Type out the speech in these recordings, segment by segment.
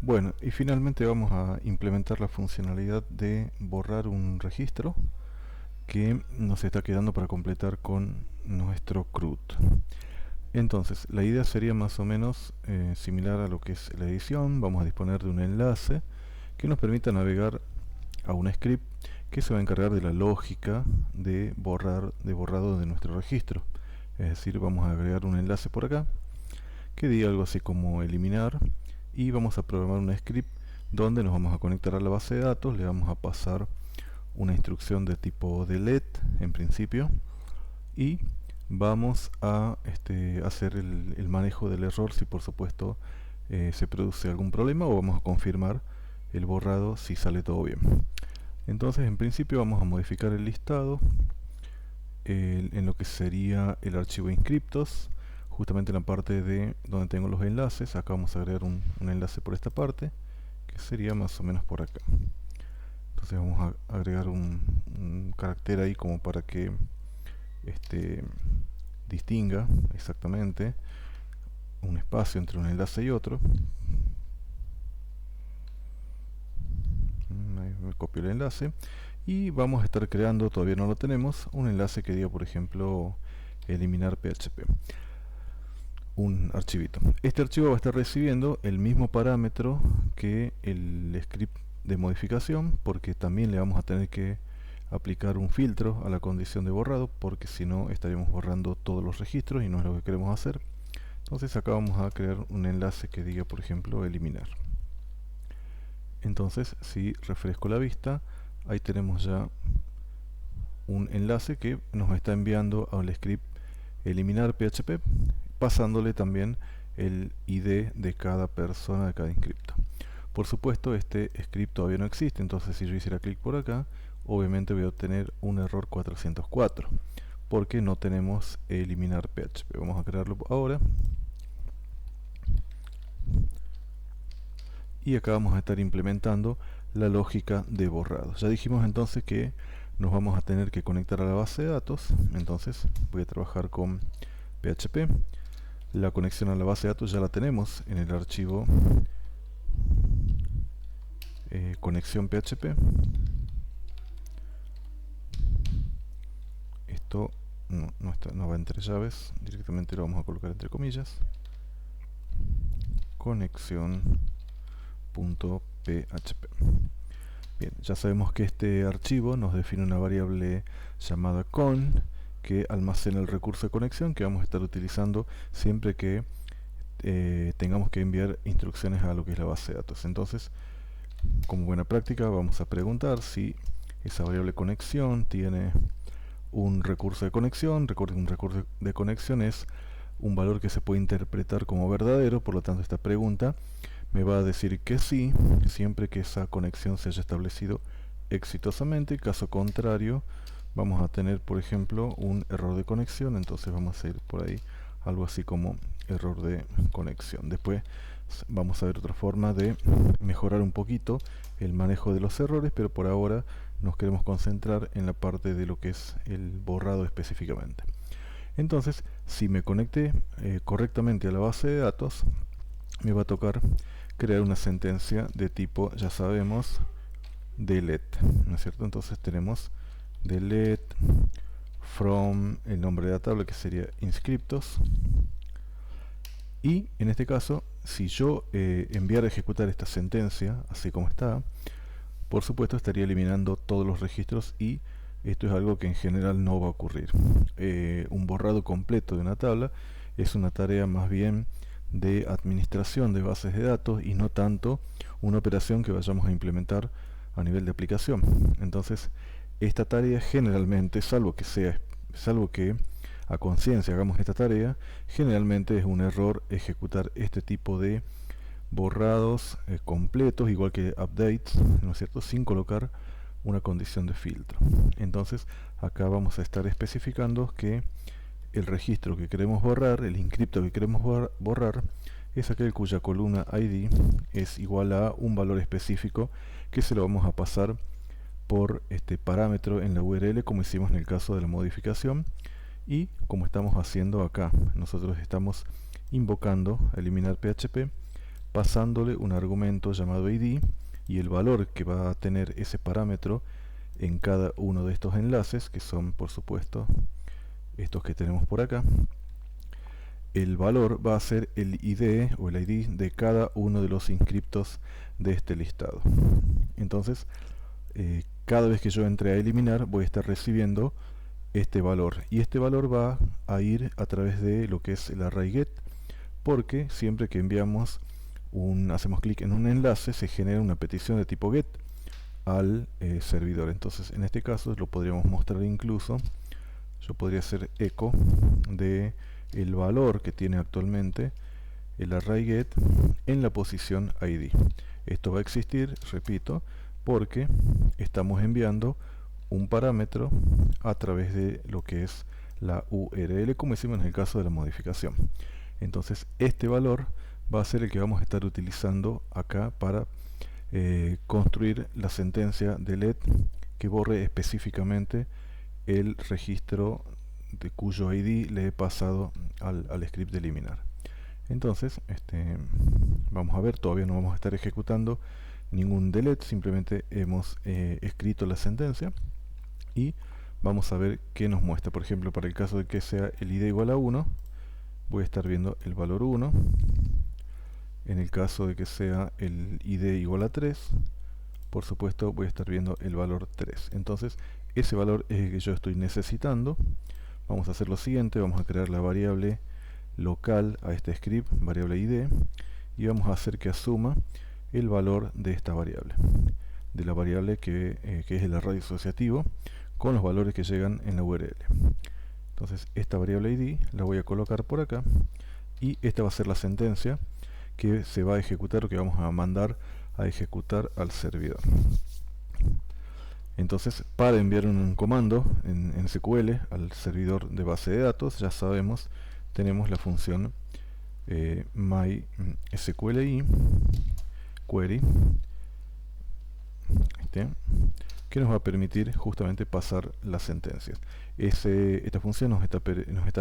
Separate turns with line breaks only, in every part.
Bueno, y finalmente vamos a implementar la funcionalidad de borrar un registro que nos está quedando para completar con nuestro CRUD. Entonces, la idea sería más o menos similar a lo que es la edición. Vamos a disponer de un enlace que nos permita navegar a un script que se va a encargar de la lógica de borrado de nuestro registro. Es decir, vamos a agregar un enlace por acá que diga algo así como eliminar, y vamos a programar un script donde nos vamos a conectar a la base de datos, le vamos a pasar una instrucción de tipo delete en principio, y vamos a hacer el manejo del error si por supuesto se produce algún problema, o vamos a confirmar el borrado si sale todo bien. Entonces, en principio vamos a modificar el listado en lo que sería el archivo inscriptos, justamente en la parte de donde tengo los enlaces. Acá vamos a agregar un enlace por esta parte, que sería más o menos por acá. Entonces vamos a agregar un carácter ahí como para que distinga exactamente un espacio entre un enlace y otro. Ahí me copio el enlace y vamos a estar creando, todavía no lo tenemos, un enlace que diga, por ejemplo, eliminar PHP, un archivito. Este archivo va a estar recibiendo el mismo parámetro que el script de modificación, porque también le vamos a tener que aplicar un filtro a la condición de borrado, porque si no estaríamos borrando todos los registros y no es lo que queremos hacer. Entonces acá vamos a crear un enlace que diga, por ejemplo, eliminar. Entonces, si refresco la vista, ahí tenemos ya un enlace que nos está enviando al script eliminar PHP, pasándole también el ID de cada persona, de cada inscripto. Por supuesto, este script todavía no existe, entonces si yo hiciera clic por acá, obviamente voy a obtener un error 404, porque no tenemos eliminar PHP. Vamos a crearlo ahora. Y acá vamos a estar implementando la lógica de borrado. Ya dijimos entonces que nos vamos a tener que conectar a la base de datos. Entonces voy a trabajar con PHP. La conexión a la base de datos ya la tenemos en el archivo conexión PHP. Esto no va entre llaves, directamente lo vamos a colocar entre comillas. Conexión.php. Bien, ya sabemos que este archivo nos define una variable llamada con, que almacena el recurso de conexión que vamos a estar utilizando siempre que tengamos que enviar instrucciones a lo que es la base de datos. Entonces, como buena práctica, vamos a preguntar si esa variable conexión tiene un recurso de conexión. Recuerden, un recurso de conexión es un valor que se puede interpretar como verdadero, por lo tanto esta pregunta me va a decir que sí, siempre que esa conexión se haya establecido exitosamente. Caso contrario, vamos a tener, por ejemplo, un error de conexión. Entonces vamos a ir por ahí algo así como error de conexión. Después vamos a ver otra forma de mejorar un poquito el manejo de los errores, pero por ahora nos queremos concentrar en la parte de lo que es el borrado específicamente. Entonces, si me conecté correctamente a la base de datos, me va a tocar crear una sentencia de tipo, ya sabemos, delete, ¿no es cierto? Entonces tenemos delete from el nombre de la tabla, que sería inscriptos, y en este caso, si yo enviara a ejecutar esta sentencia así como está, por supuesto estaría eliminando todos los registros, y esto es algo que en general no va a ocurrir. Un borrado completo de una tabla es una tarea más bien de administración de bases de datos y no tanto una operación que vayamos a implementar a nivel de aplicación. Entonces, esta tarea generalmente, salvo que a conciencia hagamos esta tarea, generalmente es un error ejecutar este tipo de borrados completos, igual que updates, ¿no es cierto?, sin colocar una condición de filtro. Entonces, acá vamos a estar especificando que el registro que queremos borrar, el inscripto que queremos borrar, es aquel cuya columna ID es igual a un valor específico que se lo vamos a pasar por este parámetro en la URL, como hicimos en el caso de la modificación, y como estamos haciendo acá. Nosotros estamos invocando a eliminar PHP pasándole un argumento llamado ID, y el valor que va a tener ese parámetro en cada uno de estos enlaces, que son por supuesto estos que tenemos por acá, el valor va a ser el ID o el ID de cada uno de los inscriptos de este listado. Entonces, cada vez que yo entre a eliminar, voy a estar recibiendo este valor, y este valor va a ir a través de lo que es el array get, porque siempre que enviamos hacemos clic en un enlace, se genera una petición de tipo get al servidor. Entonces en este caso lo podríamos mostrar incluso, yo podría hacer eco de el valor que tiene actualmente el array get en la posición ID. Esto va a existir, repito, porque estamos enviando un parámetro a través de lo que es la URL, como hicimos en el caso de la modificación. Entonces este valor va a ser el que vamos a estar utilizando acá para construir la sentencia de let que borre específicamente el registro de cuyo ID le he pasado al script de eliminar. Entonces vamos a ver, todavía no vamos a estar ejecutando ningún delete, simplemente hemos escrito la sentencia y vamos a ver qué nos muestra. Por ejemplo, para el caso de que sea el ID igual a 1, voy a estar viendo el valor 1. En el caso de que sea el ID igual a 3, por supuesto voy a estar viendo el valor 3. Entonces ese valor es el que yo estoy necesitando. Vamos a hacer lo siguiente, vamos a crear la variable local a este script, variable ID, y vamos a hacer que asuma el valor de esta variable, de la variable que es el array asociativo, con los valores que llegan en la URL. Entonces esta variable ID la voy a colocar por acá, y esta va a ser la sentencia que se va a ejecutar o que vamos a mandar a ejecutar al servidor. Entonces, para enviar un comando en SQL al servidor de base de datos, ya sabemos, tenemos la función mysqli query, que nos va a permitir justamente pasar las sentencias. Esta función nos está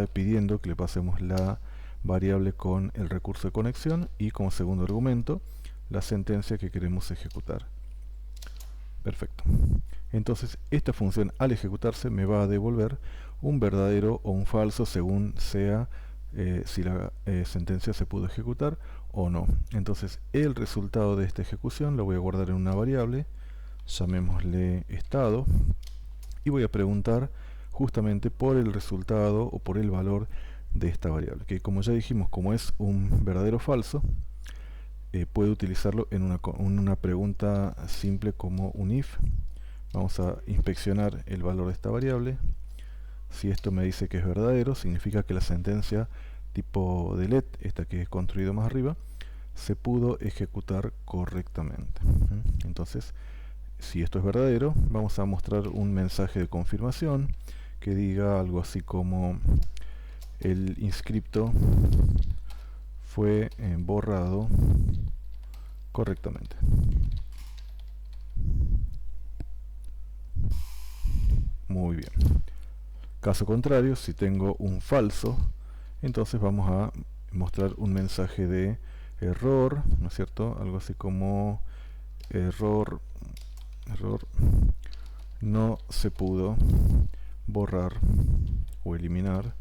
pidiendo que le pasemos la variable con el recurso de conexión y como segundo argumento la sentencia que queremos ejecutar. Perfecto. Entonces esta función, al ejecutarse, me va a devolver un verdadero o un falso según sea si la sentencia se pudo ejecutar o no. Entonces el resultado de esta ejecución lo voy a guardar en una variable, llamémosle estado, y voy a preguntar justamente por el resultado o por el valor de esta variable, que como ya dijimos, como es un verdadero falso, puede utilizarlo en una pregunta simple como un if. Vamos a inspeccionar el valor de esta variable. Si esto me dice que es verdadero, significa que la sentencia tipo delete, esta que he construido más arriba, se pudo ejecutar correctamente. Entonces, si esto es verdadero, vamos a mostrar un mensaje de confirmación que diga algo así como: el inscripto fue borrado correctamente. Muy bien. Caso contrario, si tengo un falso, entonces vamos a mostrar un mensaje de error, ¿no es cierto? Algo así como error, no se pudo borrar o eliminar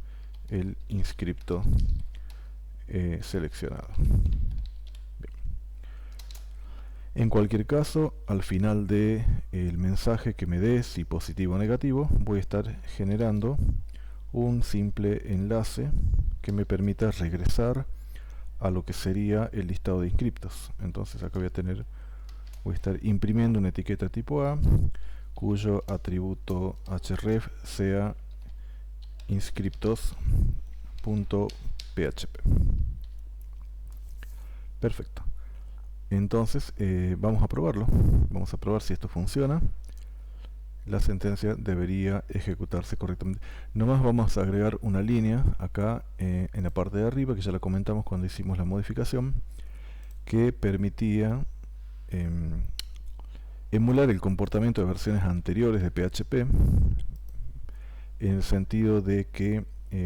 el inscripto seleccionado. Bien. En cualquier caso, al final del mensaje que me dé, si positivo o negativo, voy a estar generando un simple enlace que me permita regresar a lo que sería el listado de inscriptos. Entonces acá voy a estar imprimiendo una etiqueta tipo A cuyo atributo href sea inscriptos.php. Perfecto. Entonces vamos a probarlo. Vamos a probar si esto funciona. La sentencia debería ejecutarse correctamente. Nomás vamos a agregar una línea acá en la parte de arriba, que ya la comentamos cuando hicimos la modificación, que permitía emular el comportamiento de versiones anteriores de PHP, en el sentido de que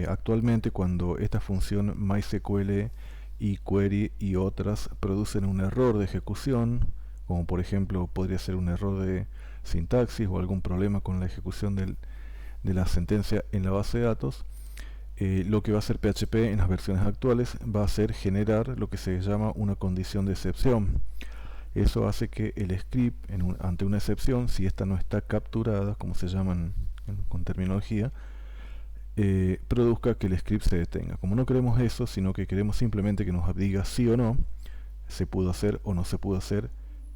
actualmente, cuando esta función MySQL y query y otras producen un error de ejecución, como por ejemplo podría ser un error de sintaxis o algún problema con la ejecución de la sentencia en la base de datos, lo que va a hacer PHP en las versiones actuales va a ser generar lo que se llama una condición de excepción. Eso hace que el script, ante una excepción, si esta no está capturada, como se llaman con terminología, produzca que el script se detenga. Como no queremos eso, sino que queremos simplemente que nos diga sí o no, se pudo hacer o no se pudo hacer,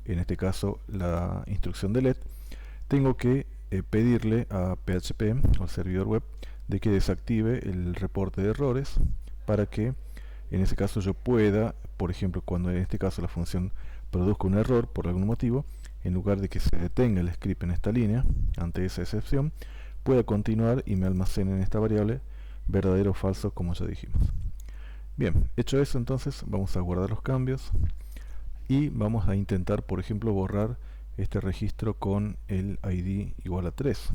en este caso la instrucción de let, tengo que pedirle a PHP o al servidor web de que desactive el reporte de errores para que en ese caso yo pueda, por ejemplo, cuando en este caso la función produzca un error por algún motivo, en lugar de que se detenga el script en esta línea ante esa excepción, pueda continuar y me almacene en esta variable verdadero o falso, como ya dijimos. Bien, hecho eso, entonces vamos a guardar los cambios y vamos a intentar, por ejemplo, borrar este registro con el ID igual a 3.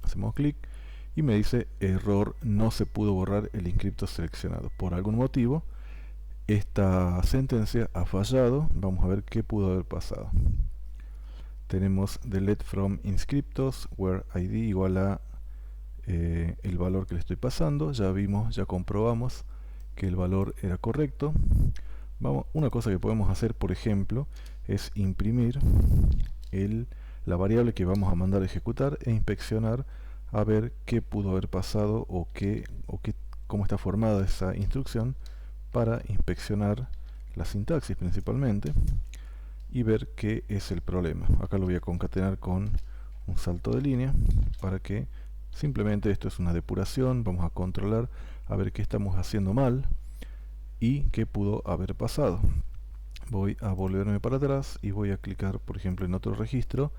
Hacemos clic y me dice error, no se pudo borrar el inscripto seleccionado. Por algún motivo esta sentencia ha fallado. Vamos a ver qué pudo haber pasado. Tenemos delete from inscriptos where ID igual a el valor que le estoy pasando. Ya vimos, ya comprobamos que el valor era correcto. Una cosa que podemos hacer, por ejemplo, es imprimir la variable que vamos a mandar a ejecutar e inspeccionar a ver qué pudo haber pasado o cómo está formada esa instrucción, para inspeccionar la sintaxis principalmente y ver qué es el problema. Acá lo voy a concatenar con un salto de línea para que simplemente esto es una depuración. Vamos a controlar a ver qué estamos haciendo mal y qué pudo haber pasado. Voy a volverme para atrás y voy a clicar, por ejemplo, en otro registro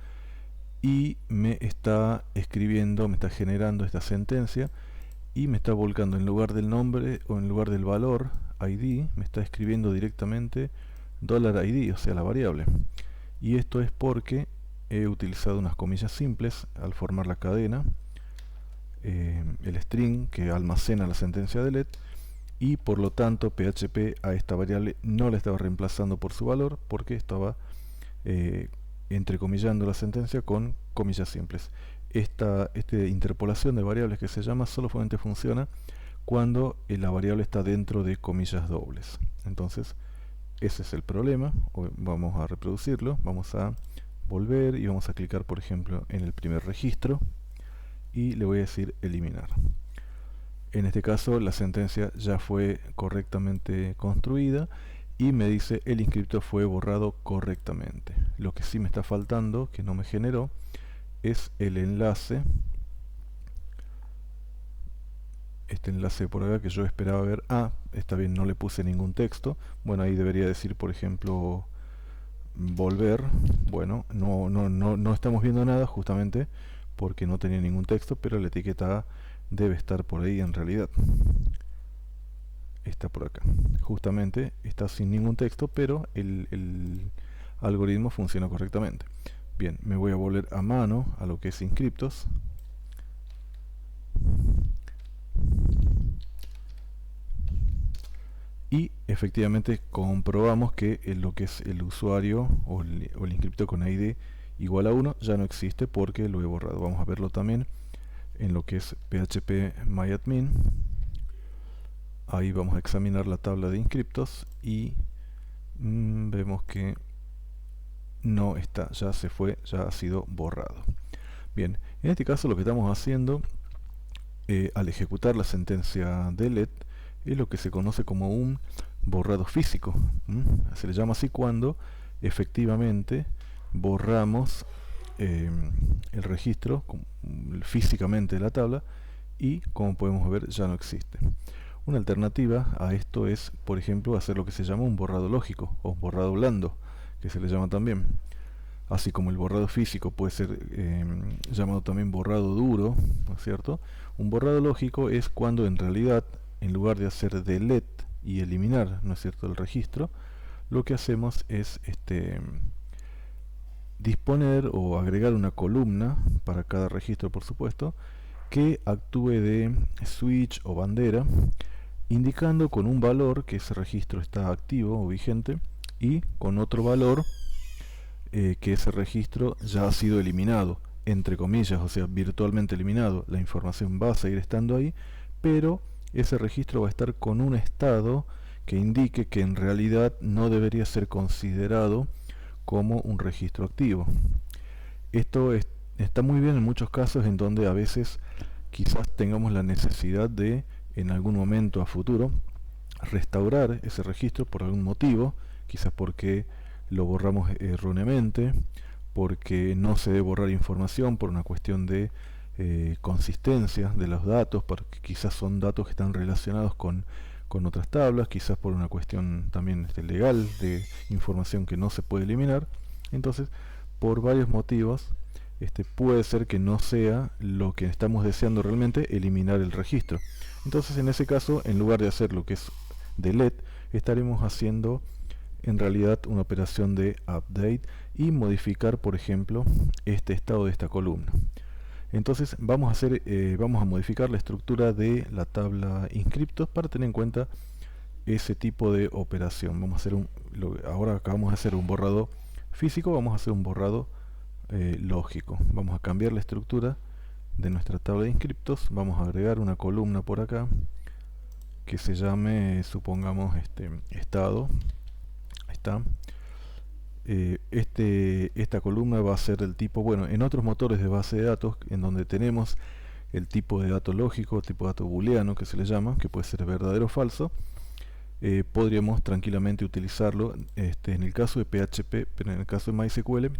y me está escribiendo, me está generando esta sentencia y me está volcando en lugar del nombre o en lugar del valor ID, me está escribiendo directamente $ID, o sea, la variable. Y esto es porque he utilizado unas comillas simples al formar la cadena, el string que almacena la sentencia de let, y por lo tanto PHP a esta variable no la estaba reemplazando por su valor porque estaba entrecomillando la sentencia con comillas simples. Esta interpolación de variables que se llama solamente funciona cuando la variable está dentro de comillas dobles. Entonces ese es el problema. Vamos a reproducirlo, vamos a volver y vamos a clicar, por ejemplo, en el primer registro y le voy a decir eliminar. En este caso la sentencia ya fue correctamente construida y me dice el inscripto fue borrado correctamente. Lo que sí me está faltando, que no me generó, es el enlace, este enlace por acá que yo esperaba ver. Está bien, no le puse ningún texto. Bueno, ahí debería decir, por ejemplo, volver. Bueno, no estamos viendo nada justamente porque no tenía ningún texto, pero la etiqueta debe estar por ahí en realidad. Está por acá. Justamente está sin ningún texto, pero el algoritmo funciona correctamente. Bien, me voy a volver a mano a lo que es inscriptos. Y efectivamente comprobamos que lo que es el usuario o el inscripto con ID igual a 1 ya no existe porque lo he borrado. Vamos a verlo también en lo que es phpMyAdmin. Ahí vamos a examinar la tabla de inscriptos y vemos que no está, ya se fue, ya ha sido borrado. Bien, en este caso lo que estamos haciendo al ejecutar la sentencia delete es lo que se conoce como un borrado físico. Se le llama así cuando efectivamente borramos el registro físicamente de la tabla y, como podemos ver, ya no existe. Una alternativa a esto es, por ejemplo, hacer lo que se llama un borrado lógico o borrado blando, que se le llama también. Así como el borrado físico puede ser llamado también borrado duro, ¿no es cierto? Un borrado lógico es cuando en realidad, en lugar de hacer delete y eliminar, ¿no es cierto?, el registro, lo que hacemos es disponer o agregar una columna para cada registro, por supuesto, que actúe de switch o bandera indicando con un valor que ese registro está activo o vigente y con otro valor que ese registro ya ha sido eliminado, entre comillas, o sea, virtualmente eliminado. La información va a seguir estando ahí, pero ese registro va a estar con un estado que indique que en realidad no debería ser considerado como un registro activo. Esto está muy bien en muchos casos en donde a veces quizás tengamos la necesidad de, en algún momento a futuro, restaurar ese registro por algún motivo, quizás porque lo borramos erróneamente, porque no se debe borrar información por una cuestión de consistencia de los datos, porque quizás son datos que están relacionados con otras tablas, quizás por una cuestión también legal de información que no se puede eliminar. Entonces, por varios motivos, puede ser que no sea lo que estamos deseando realmente, eliminar el registro. Entonces, en ese caso, en lugar de hacer lo que es delete, estaremos haciendo en realidad una operación de update y modificar, por ejemplo, este estado de esta columna. Entonces vamos a modificar la estructura de la tabla inscriptos para tener en cuenta ese tipo de operación. Ahora acabamos de hacer un borrado físico, vamos a hacer un borrado lógico. Vamos a cambiar la estructura de nuestra tabla de inscriptos, vamos a agregar una columna por acá que se llame, supongamos, estado. Ahí está. Esta columna va a ser del tipo, bueno, en otros motores de base de datos, en donde tenemos el tipo de dato lógico, tipo de dato booleano que se le llama, que puede ser verdadero o falso, podríamos tranquilamente utilizarlo en el caso de PHP, pero en el caso de MySQL,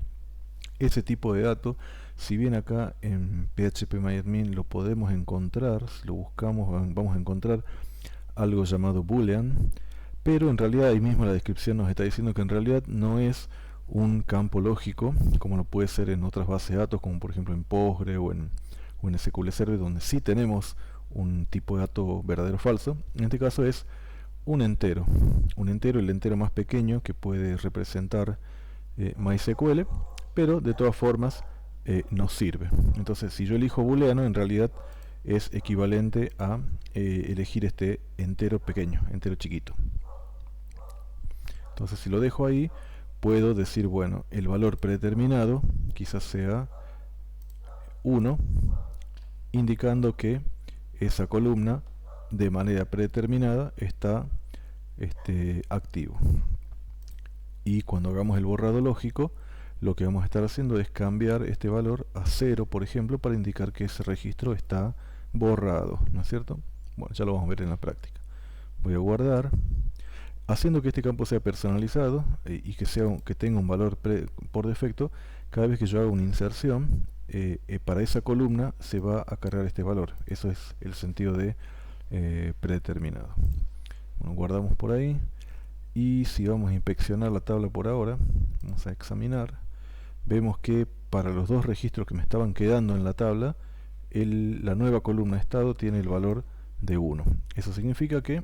ese tipo de dato, si bien acá en PHP-MyAdmin lo podemos encontrar, si lo buscamos vamos a encontrar algo llamado boolean, pero en realidad ahí mismo la descripción nos está diciendo que en realidad no es un campo lógico como lo puede ser en otras bases de datos, como por ejemplo en Postgre o en SQL Server, donde sí tenemos un tipo de dato verdadero o falso. En este caso es un entero, el entero más pequeño que puede representar MySQL, pero de todas formas nos sirve. Entonces, si yo elijo booleano, en realidad es equivalente a elegir este entero pequeño, entero chiquito. Entonces, si lo dejo ahí, puedo decir, bueno, el valor predeterminado quizás sea 1, indicando que esa columna de manera predeterminada está activo. Y cuando hagamos el borrado lógico, lo que vamos a estar haciendo es cambiar este valor a 0, por ejemplo, para indicar que ese registro está borrado, ¿no es cierto? Bueno, ya lo vamos a ver en la práctica. Voy a guardar, haciendo que este campo sea personalizado y que tenga un valor por defecto. Cada vez que yo haga una inserción, para esa columna se va a cargar este valor. Eso es el sentido de predeterminado. Bueno, guardamos por ahí. Y si vamos a inspeccionar la tabla por ahora, vamos a examinar, vemos que para los dos registros que me estaban quedando en la tabla, la nueva columna estado tiene el valor de 1. Eso significa que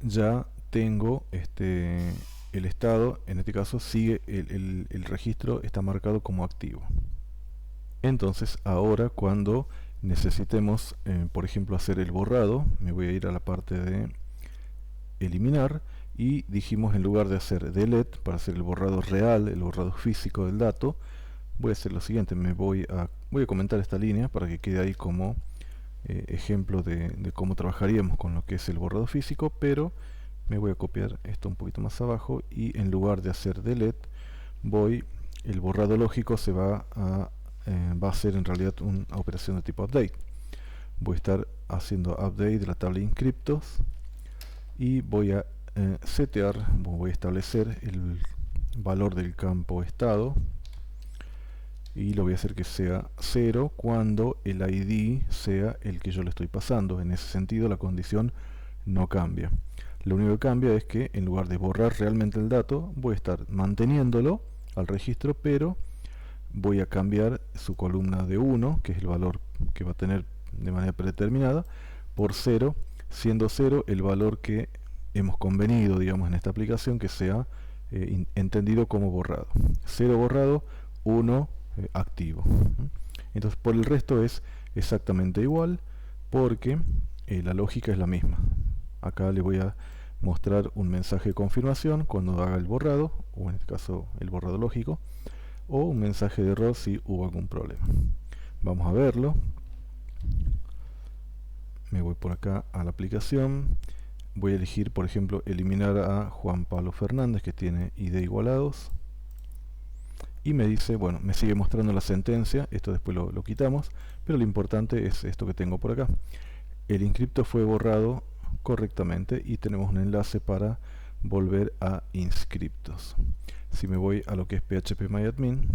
ya tengo el estado, en este caso sigue el registro, está marcado como activo. Entonces ahora cuando necesitemos, por ejemplo, hacer el borrado, me voy a ir a la parte de eliminar y dijimos, en lugar de hacer delete para hacer el borrado real, el borrado físico del dato, voy a hacer lo siguiente, voy a comentar esta línea para que quede ahí como ejemplo de cómo trabajaríamos con lo que es el borrado físico, pero me voy a copiar esto un poquito más abajo y en lugar de hacer delete, el borrado lógico va a ser en realidad una operación de tipo update. Voy a estar haciendo update de la tabla de inscriptos y voy a voy a establecer el valor del campo estado y lo voy a hacer que sea 0 cuando el ID sea el que yo le estoy pasando. En ese sentido la condición no cambia. Lo único que cambia es que en lugar de borrar realmente el dato, voy a estar manteniéndolo al registro, pero voy a cambiar su columna de 1, que es el valor que va a tener de manera predeterminada, por 0, siendo 0 el valor que hemos convenido, digamos, en esta aplicación, que sea entendido como borrado. 0 borrado, 1 activo. Entonces por el resto es exactamente igual, porque la lógica es la misma. acá le voy a mostrar un mensaje de confirmación cuando haga el borrado, o en este caso el borrado lógico, o un mensaje de error si hubo algún problema. Vamos a verlo. Me voy por acá a la aplicación. Voy a elegir, por ejemplo, eliminar a Juan Pablo Fernández, que tiene ID igualados. Y me dice, bueno, me sigue mostrando la sentencia. Esto después lo quitamos. Pero lo importante es esto que tengo por acá. El inscripto fue borrado correctamente y tenemos un enlace para volver a inscriptos. Si me voy a lo que es phpMyAdmin,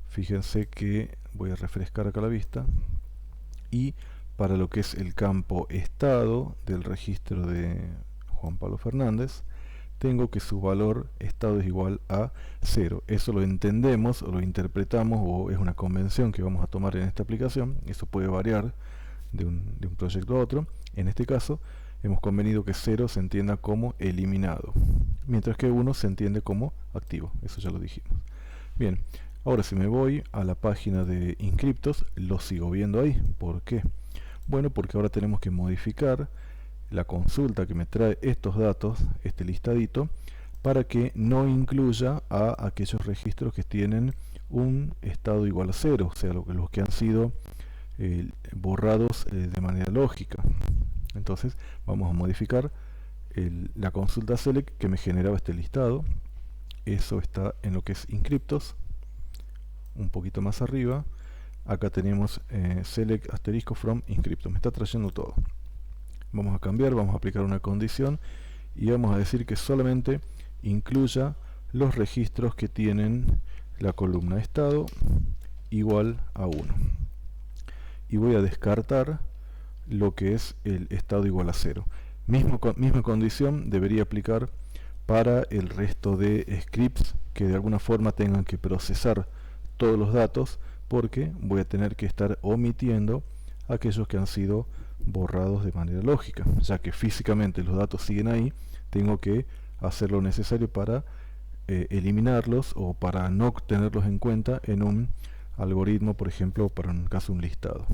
fíjense que voy a refrescar acá la vista y para lo que es el campo estado del registro de Juan Pablo Fernández, tengo que su valor estado es igual a 0. Eso lo entendemos o lo interpretamos o es una convención que vamos a tomar en esta aplicación. Eso puede variar de un proyecto a otro. En este caso hemos convenido que 0 se entienda como eliminado, mientras que 1 se entiende como activo. Eso ya lo dijimos. Bien, ahora si me voy a la página de inscriptos, lo sigo viendo ahí. ¿Por qué? Bueno, porque ahora tenemos que modificar la consulta que me trae estos datos, este listadito, para que no incluya a aquellos registros que tienen un estado igual a 0, o sea, los que han sido borrados de manera lógica. Entonces vamos a modificar la consulta select que me generaba este listado. Eso está en lo que es inscriptos, un poquito más arriba. Acá tenemos select asterisco from inscriptos, me está trayendo todo. Vamos a cambiar, vamos a aplicar una condición y vamos a decir que solamente incluya los registros que tienen la columna estado igual a 1. Y voy a descartar lo que es el estado igual a 0. Misma condición debería aplicar para el resto de scripts que de alguna forma tengan que procesar todos los datos, porque voy a tener que estar omitiendo aquellos que han sido borrados de manera lógica, ya que físicamente los datos siguen ahí. Tengo que hacer lo necesario para eliminarlos o para no tenerlos en cuenta en un algoritmo, por ejemplo, para un caso un listado.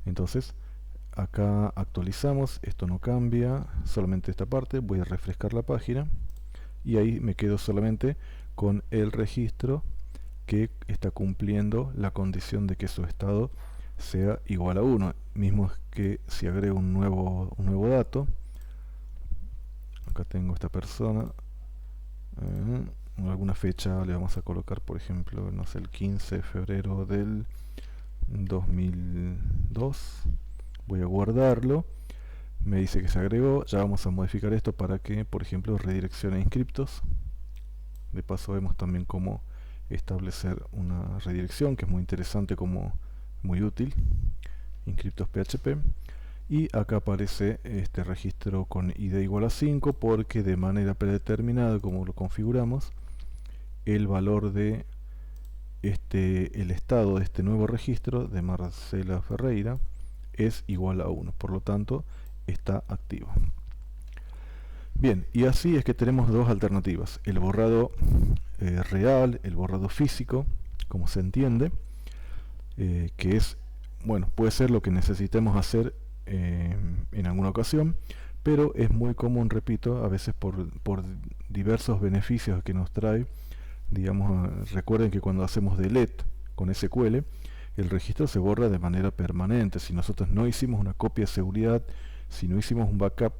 Entonces acá actualizamos, esto no cambia, solamente esta parte. Voy a refrescar la página y ahí me quedo solamente con el registro que está cumpliendo la condición de que su estado sea igual a 1. Mismo que si agrego un nuevo dato, acá tengo esta persona, alguna fecha le vamos a colocar, por ejemplo, no sé, el 15 de febrero del 2002. Voy a guardarlo. Me dice que se agregó. Ya vamos a modificar esto para que, por ejemplo, redireccione a inscriptos. De paso vemos también cómo establecer una redirección, que es muy interesante, como muy útil. Inscriptos PHP. Y acá aparece este registro con ID igual a 5, porque de manera predeterminada, como lo configuramos, el valor de el estado de este nuevo registro de Marcela Ferreira es igual a 1, por lo tanto está activo. Bien, y así es que tenemos dos alternativas: el borrado real, el borrado físico, como se entiende, que es, bueno, puede ser lo que necesitemos hacer en alguna ocasión, pero es muy común, repito, a veces por diversos beneficios que nos trae. Digamos, recuerden que cuando hacemos delete con SQL, el registro se borra de manera permanente. Si nosotros no hicimos una copia de seguridad, si no hicimos un backup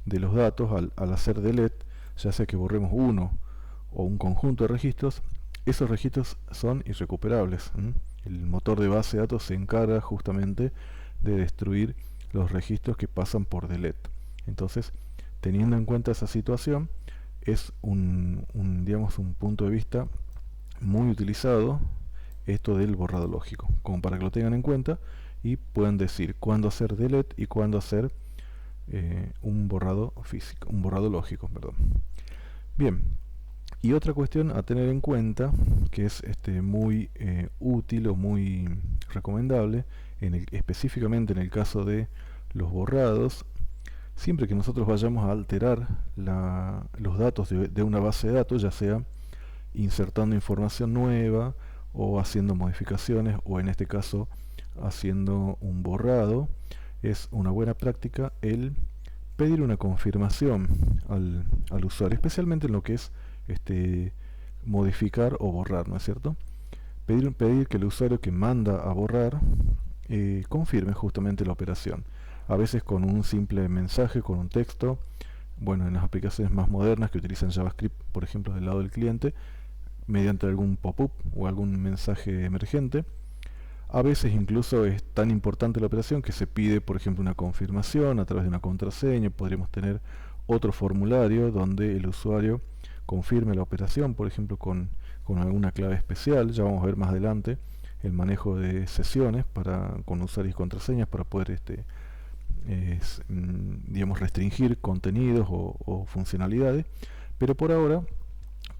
de los datos al hacer delete, ya sea que borremos uno o un conjunto de registros, esos registros son irrecuperables. El motor de base de datos se encarga justamente de destruir los registros que pasan por delete. Entonces, teniendo en cuenta esa situación, es digamos, un punto de vista muy utilizado esto del borrado lógico, como para que lo tengan en cuenta y puedan decir cuándo hacer delete y cuándo hacer un borrado físico, un borrado lógico, perdón. Bien, y otra cuestión a tener en cuenta, que es muy útil o muy recomendable, específicamente en el caso de los borrados. Siempre que nosotros vayamos a alterar los datos de una base de datos, ya sea insertando información nueva o haciendo modificaciones, o en este caso haciendo un borrado, es una buena práctica el pedir una confirmación al usuario, especialmente en lo que es modificar o borrar, ¿no es cierto? Pedir que el usuario que manda a borrar confirme justamente la operación. A veces con un simple mensaje, con un texto. Bueno, en las aplicaciones más modernas que utilizan JavaScript, por ejemplo, del lado del cliente, mediante algún pop-up o algún mensaje emergente. A veces incluso es tan importante la operación que se pide, por ejemplo, una confirmación a través de una contraseña. Podríamos tener otro formulario donde el usuario confirme la operación, por ejemplo, con alguna clave especial. Ya vamos a ver más adelante el manejo de sesiones con usuarios y contraseñas para poder digamos, restringir contenidos o funcionalidades. Pero por ahora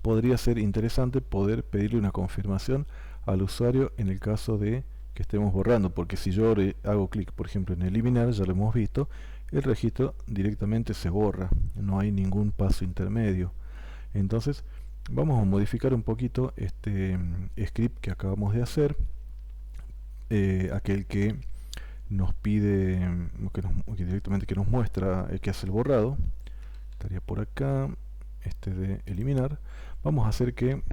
podría ser interesante poder pedirle una confirmación al usuario en el caso de que estemos borrando, porque si yo hago clic, por ejemplo, en eliminar, ya lo hemos visto, el registro directamente se borra, no hay ningún paso intermedio. Entonces vamos a modificar un poquito este script que acabamos de hacer, aquel que nos pide, directamente que nos muestra que hace el borrado. Estaría por acá, de eliminar. Vamos a hacer que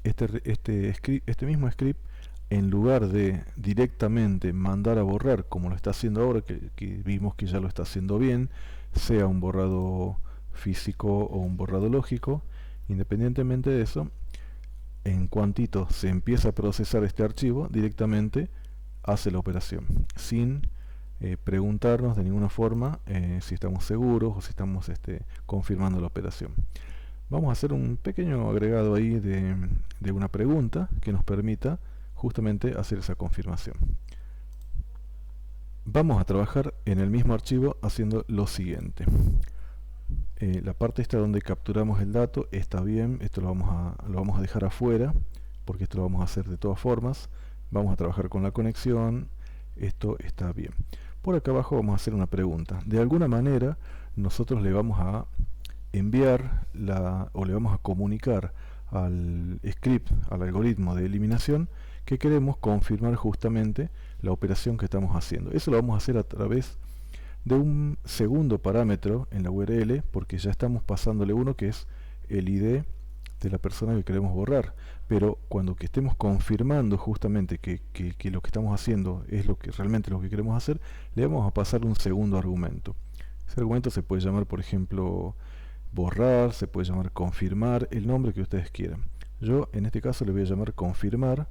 este mismo script, en lugar de directamente mandar a borrar como lo está haciendo ahora, que vimos que ya lo está haciendo bien, sea un borrado físico o un borrado lógico, independientemente de eso, en cuantito se empieza a procesar este archivo, directamente hace la operación, sin preguntarnos de ninguna forma si estamos seguros o si estamos confirmando la operación. Vamos a hacer un pequeño agregado ahí de una pregunta que nos permita justamente hacer esa confirmación. Vamos a trabajar en el mismo archivo haciendo lo siguiente. La parte esta donde capturamos el dato está bien, esto lo vamos a dejar afuera, porque esto lo vamos a hacer de todas formas. Vamos a trabajar con la conexión, esto está bien. Por acá abajo vamos a hacer una pregunta. De alguna manera nosotros le vamos a enviar o le vamos a comunicar al script, al algoritmo de eliminación, que queremos confirmar justamente la operación que estamos haciendo. Eso lo vamos a hacer a través de un segundo parámetro en la URL, porque ya estamos pasándole uno que es el ID de la persona que queremos borrar. Pero cuando que estemos confirmando justamente que lo que estamos haciendo es realmente lo que queremos hacer, le vamos a pasar un segundo argumento. Ese argumento se puede llamar, por ejemplo, borrar, se puede llamar confirmar, el nombre que ustedes quieran. Yo en este caso le voy a llamar confirmar,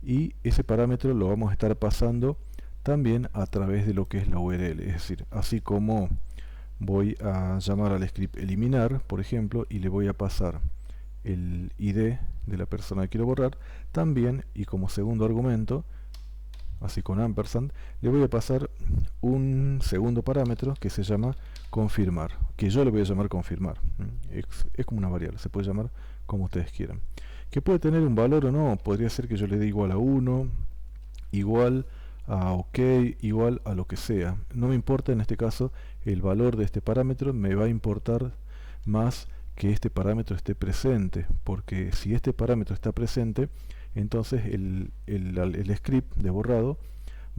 y ese parámetro lo vamos a estar pasando también a través de lo que es la URL. Es decir, así como voy a llamar al script eliminar, por ejemplo, y le voy a pasar el ID de la persona que quiero borrar, también, y como segundo argumento, así con ampersand, le voy a pasar un segundo parámetro que se llama confirmar, que yo le voy a llamar confirmar. Es como una variable, se puede llamar como ustedes quieran. Que puede tener un valor o no, podría ser que yo le dé igual a 1, igual a OK, igual a lo que sea. No me importa en este caso el valor de este parámetro, me va a importar más que este parámetro esté presente, porque si este parámetro está presente, entonces el script de borrado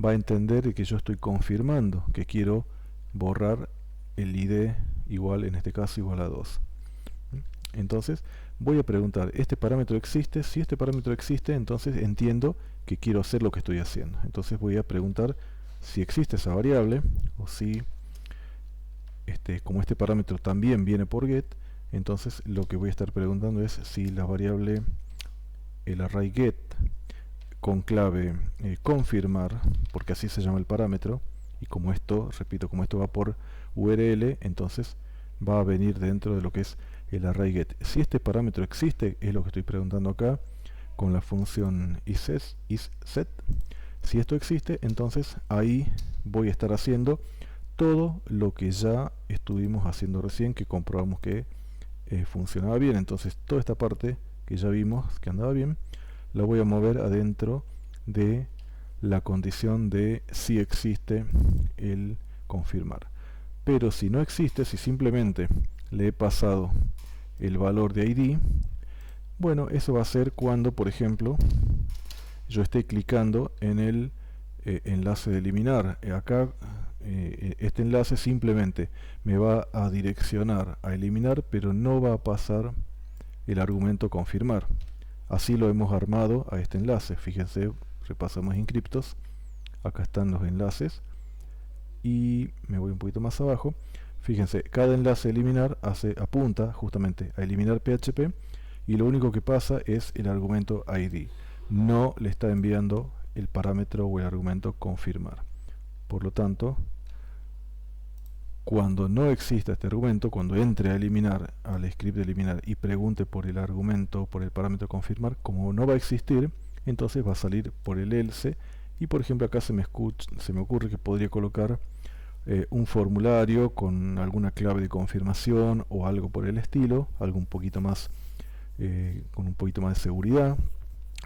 va a entender que yo estoy confirmando que quiero borrar el ID igual, en este caso, igual a 2. Entonces voy a preguntar, ¿este parámetro existe? Si este parámetro existe, entonces entiendo que quiero hacer lo que estoy haciendo. Entonces voy a preguntar si existe esa variable, o si, como este parámetro también viene por get, entonces lo que voy a estar preguntando es si la variable, el array get, con clave confirmar, porque así se llama el parámetro, y como esto, repito, como esto va por URL, entonces va a venir dentro de lo que es el array get. Si este parámetro existe, es lo que estoy preguntando acá con la función isSet. Si esto existe, entonces ahí voy a estar haciendo todo lo que ya estuvimos haciendo recién, que comprobamos que funcionaba bien. Entonces toda esta parte que ya vimos que andaba bien, la voy a mover adentro de la condición de si existe el confirmar. Pero si no existe, si simplemente le he pasado el valor de ID, bueno, eso va a ser cuando, por ejemplo, yo esté clicando en el enlace de eliminar. Acá este enlace simplemente me va a direccionar a eliminar, pero no va a pasar el argumento confirmar. Así lo hemos armado a este enlace. Fíjense, repasamos Encriptos. Acá están los enlaces. Y me voy un poquito más abajo. Fíjense, cada enlace a eliminar apunta justamente a eliminar PHP, y lo único que pasa es el argumento ID. No le está enviando el parámetro o el argumento confirmar. Por lo tanto, cuando no exista este argumento, cuando entre a eliminar, al script de eliminar, y pregunte por el argumento, por el parámetro confirmar, como no va a existir, entonces va a salir por el else. Y por ejemplo acá se me ocurre que podría colocar un formulario con alguna clave de confirmación o algo por el estilo, algo un poquito más con un poquito más de seguridad.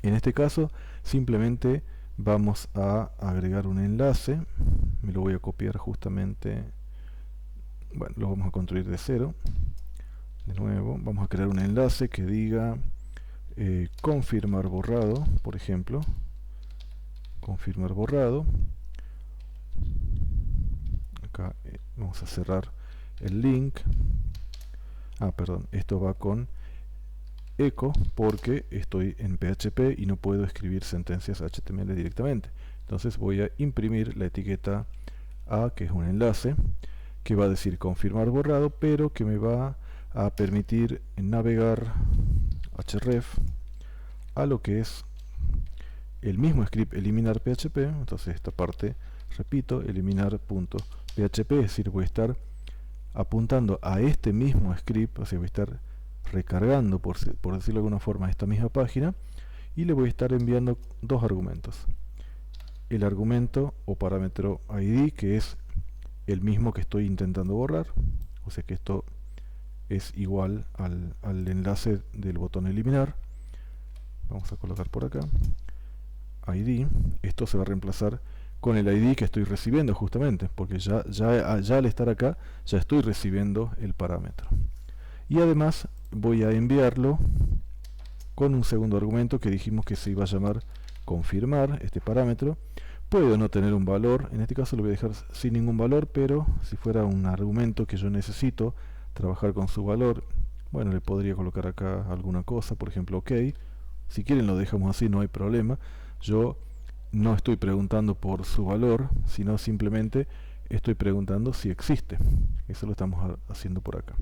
En este caso simplemente vamos a agregar un enlace. Me lo voy a copiar justamente. Bueno, lo vamos a construir de cero. De nuevo, vamos a crear un enlace que diga confirmar borrado, por ejemplo. Confirmar borrado. Acá vamos a cerrar el link. Perdón, esto va con echo porque estoy en PHP y no puedo escribir sentencias HTML directamente. Entonces voy a imprimir la etiqueta A, que es un enlace que va a decir confirmar borrado, pero que me va a permitir navegar href a lo que es el mismo script eliminar PHP. Entonces esta parte, repito, eliminar.php, es decir, voy a estar apuntando a este mismo script, o sea, voy a estar recargando, por decirlo de alguna forma, esta misma página, y le voy a estar enviando dos argumentos. El argumento o parámetro ID, que es el mismo que estoy intentando borrar, o sea que esto es igual al enlace del botón eliminar. Vamos a colocar por acá ID. Esto se va a reemplazar con el ID que estoy recibiendo, justamente porque ya al estar acá ya estoy recibiendo el parámetro. Y además voy a enviarlo con un segundo argumento que dijimos que se iba a llamar confirmar. Este parámetro puede no tener un valor, en este caso lo voy a dejar sin ningún valor, pero si fuera un argumento que yo necesito trabajar con su valor, bueno, le podría colocar acá alguna cosa, por ejemplo OK. Si quieren lo dejamos así, no hay problema. Yo no estoy preguntando por su valor, sino simplemente estoy preguntando si existe. Eso lo estamos haciendo por acá.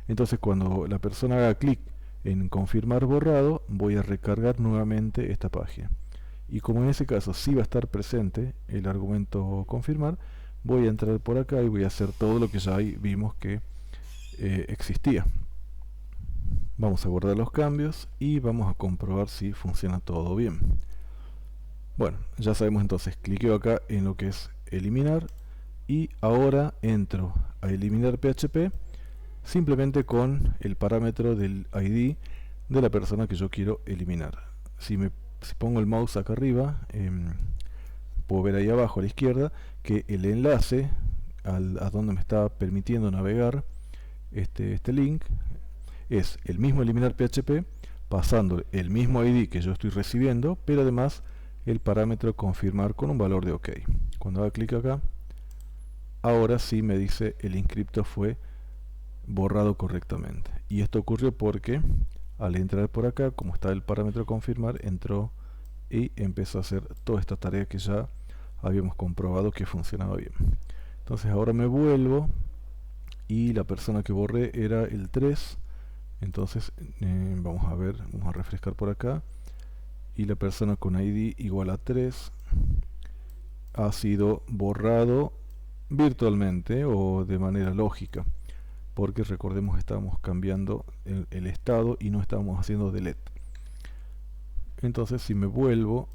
Entonces cuando la persona haga clic en confirmar borrado, voy a recargar nuevamente esta página. Y como en ese caso sí va a estar presente el argumento confirmar, voy a entrar por acá y voy a hacer todo lo que ya ahí vimos que existía. Vamos a guardar los cambios y vamos a comprobar si funciona todo bien. Bueno, ya sabemos entonces, cliqueo acá en lo que es eliminar y ahora entro a eliminar PHP simplemente con el parámetro del ID de la persona que yo quiero eliminar. Si pongo el mouse acá arriba, puedo ver ahí abajo a la izquierda que el enlace a donde me está permitiendo navegar este link es el mismo eliminar PHP, pasando el mismo ID que yo estoy recibiendo, pero además el parámetro confirmar con un valor de OK. Cuando haga clic acá, ahora sí me dice el inscripto fue borrado correctamente. Y esto ocurrió porque al entrar por acá, como está el parámetro confirmar, entró y empezó a hacer toda esta tarea que ya habíamos comprobado que funcionaba bien. Entonces ahora me vuelvo y la persona que borré era el 3. Entonces vamos a ver, vamos a refrescar por acá y la persona con ID igual a 3 ha sido borrado virtualmente o de manera lógica, porque recordemos que estábamos cambiando el estado y no estábamos haciendo delete. Entonces si me vuelvo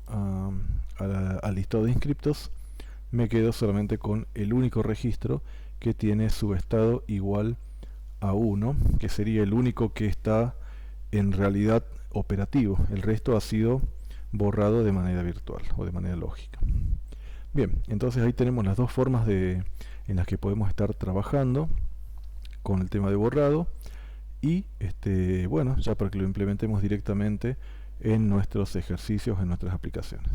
al listado de inscriptos, me quedo solamente con el único registro que tiene su estado igual a 1, que sería el único que está en realidad operativo. El resto ha sido borrado de manera virtual o de manera lógica. Bien, entonces ahí tenemos las dos formas en las que podemos estar trabajando con el tema de borrado y bueno, ya para que lo implementemos directamente en nuestros ejercicios, en nuestras aplicaciones.